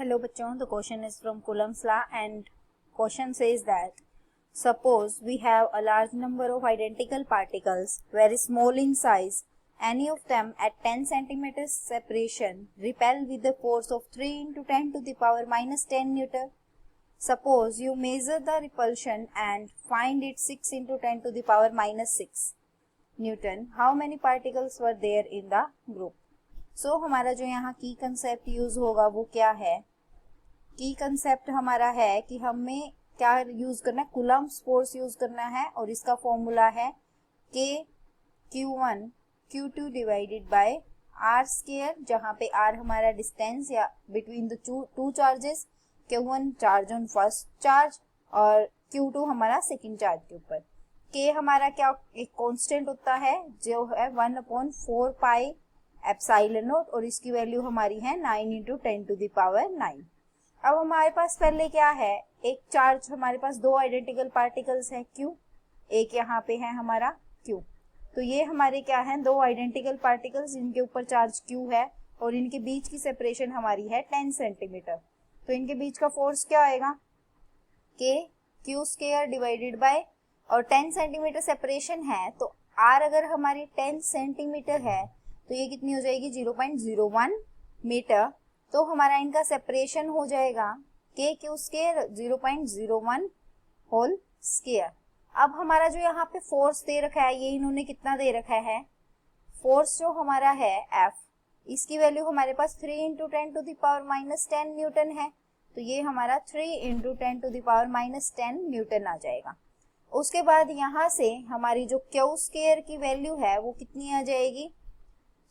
Hello bachon, the question is from Coulomb's law and question says that suppose we have a large number of identical particles very small in size, any of them at 10 centimeters separation repel with the force of 3 into 10 to the power minus 10 Newton. Suppose you measure the repulsion and find it 6 into 10 to the power minus 6 Newton. How many particles were there in the group? सो हमारा जो यहाँ की concept use होगा वो क्या है? की concept हमारा है कि हमें क्या यूज करना है, कूलम्ब्स फोर्स यूज करना है और इसका फॉर्मूला है के Q1 Q2 divided by are square, जहाँ पे आर हमारा डिस्टेंस या between the two charges, Q1 charge on first charge और Q2 हमारा सेकेंड चार्ज के ऊपर। के हमारा क्या एक कांस्टेंट होता है जो है 1/4 पाई एप्सिलॉन नॉट और इसकी वैल्यू हमारी है 9 into 10 to the power 9। अब हमारे पास पहले क्या है, एक चार्ज हमारे पास दो आइडेंटिकल पार्टिकल्स हैं Q, एक यहाँ पे है हमारा Q। तो ये हमारे क्या है, दो आइडेंटिकल पार्टिकल्स जिनके ऊपर चार्ज Q है और इनके बीच की सेपरेशन हमारी है 10 सेंटीमीटर। तो इनके बीच का फोर्स क्या आएगा, के Q स्क्वायर डिवाइडेड बाय, और 10 सेंटीमीटर सेपरेशन है तो R अगर हमारी 10 सेंटीमीटर है तो ये कितनी हो जाएगी 0.01 मीटर। तो हमारा इनका सेपरेशन हो जाएगा के क्यू स्क्वायर 0.01 होल स्क्वायर। अब हमारा जो यहाँ पे फोर्स दे रखा है ये इन्होंने कितना दे रखा है, फोर्स जो हमारा है F, इसकी वैल्यू हमारे पास 3 into 10 to the power minus 10 Newton है। तो ये हमारा 3 into 10 to the power minus 10 Newton आ जाएगा। उसके बाद यहाँ से हमारी जो क्यू स्क्वायर की वैल्यू है वो कितनी आ जाएगी,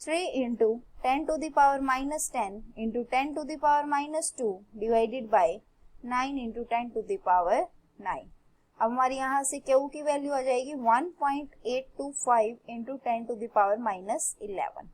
3 into 10 to the power minus 10 into 10 to the power minus 2 divided by 9 into 10 to the power 9। अब हमारी यहाँ से Q की वैल्यू आ जाएगी 1.825 into 10 to the power minus 11।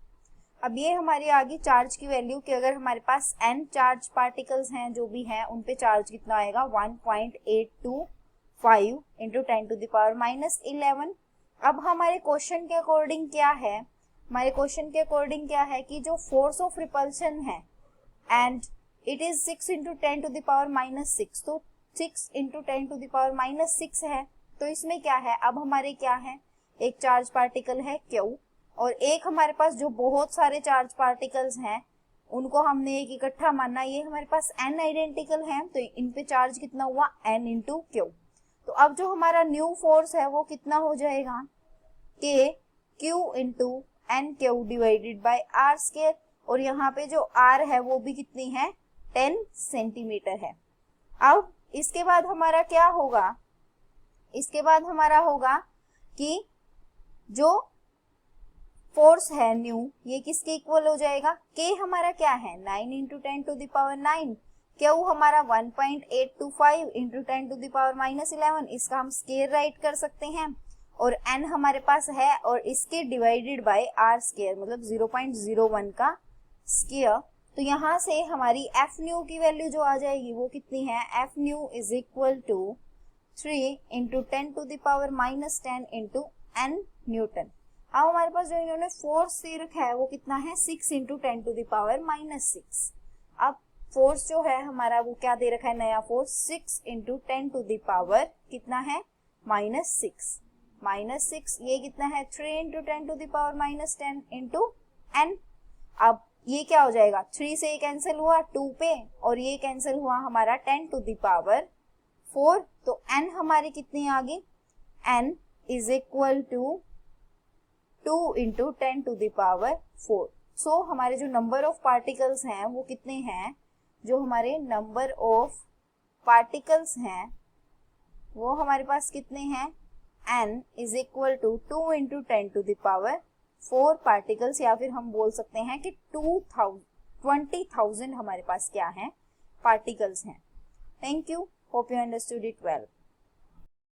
अब ये हमारी आ गई चार्ज की वैल्यू कि अगर हमारे पास n चार्ज पार्टिकल्स हैं जो भी हैं उन पे चार्ज कितना आएगा 1.825 into 10 to the power minus 11। अब हमारे क्वेश्चन के अकॉर्डिंग क्या है, हमारे क्वेश्चन के अकॉर्डिंग क्या है कि जो फोर्स ऑफ रिपल्शन है and it is 6 into 10 to the power minus 6, तो 6 into 10 to the power minus 6 है। तो इसमें क्या है, अब हमारे क्या है, एक चार्ज पार्टिकल है Q और एक हमारे पास जो बहुत सारे चार्ज पार्टिकल्स हैं उनको हमने एक इकट्ठा मानना, ये हमारे पास n आइडेंटिकल हैं तो इन पे चार्ज कितना हुआ n into Q। तो अब जो हमारा न्यू फोर्स है वो कितना हो जाएगा, के Q into N Q divided by R square, और यहाँ पे जो आर है वो भी कितनी है 10 सेंटीमीटर है। अब इसके बाद हमारा क्या होगा, इसके बाद हमारा होगा कि जो फोर्स है न्यू ये किसके इक्वल हो जाएगा, के हमारा क्या है 9 into 10 to the power 9, Q हमारा 1.825 into 10 to the power minus 11, इसका हम स्क्वायर राइट कर सकते हैं, और n हमारे पास है और इसके डिवाइडेड बाय r स्क्वायर मतलब 0.01 का स्क्वायर। तो यहाँ से हमारी f न्यू की वैल्यू जो आ जाएगी वो कितनी है, f nu is equal to 3 into 10 to the power minus 10 into n Newton. अब हमारे पास जो इन्होंने फोर्स दे रखा है वो कितना है 6 into 10 to the power minus 6। अब फोर्स जो है हमारा वो क्या दे रखा है, नया force 6 into 10 to the power कितना है माइनस 6, ये कितना है 3 into 10 to the power minus 10 into n। अब ये क्या हो जाएगा, 3 से ये कैंसिल हुआ 2 पे और ये कैंसिल हुआ हमारा 10 to the power 4, तो n हमारी कितनी आ गई, n is equal to 2 into 10 to the power 4। So हमारे जो नंबर ऑफ पार्टिकल्स हैं वो कितने हैं, जो हमारे नंबर ऑफ पार्टिकल्स हैं वो हमारे पास कितने हैं, n is equal to 2 into 10 to the power 4 particles, या फिर हम बोल सकते हैं कि 20,000 हमारे पास क्या है पार्टिकल्स हैं। Thank you, hope you understood it well.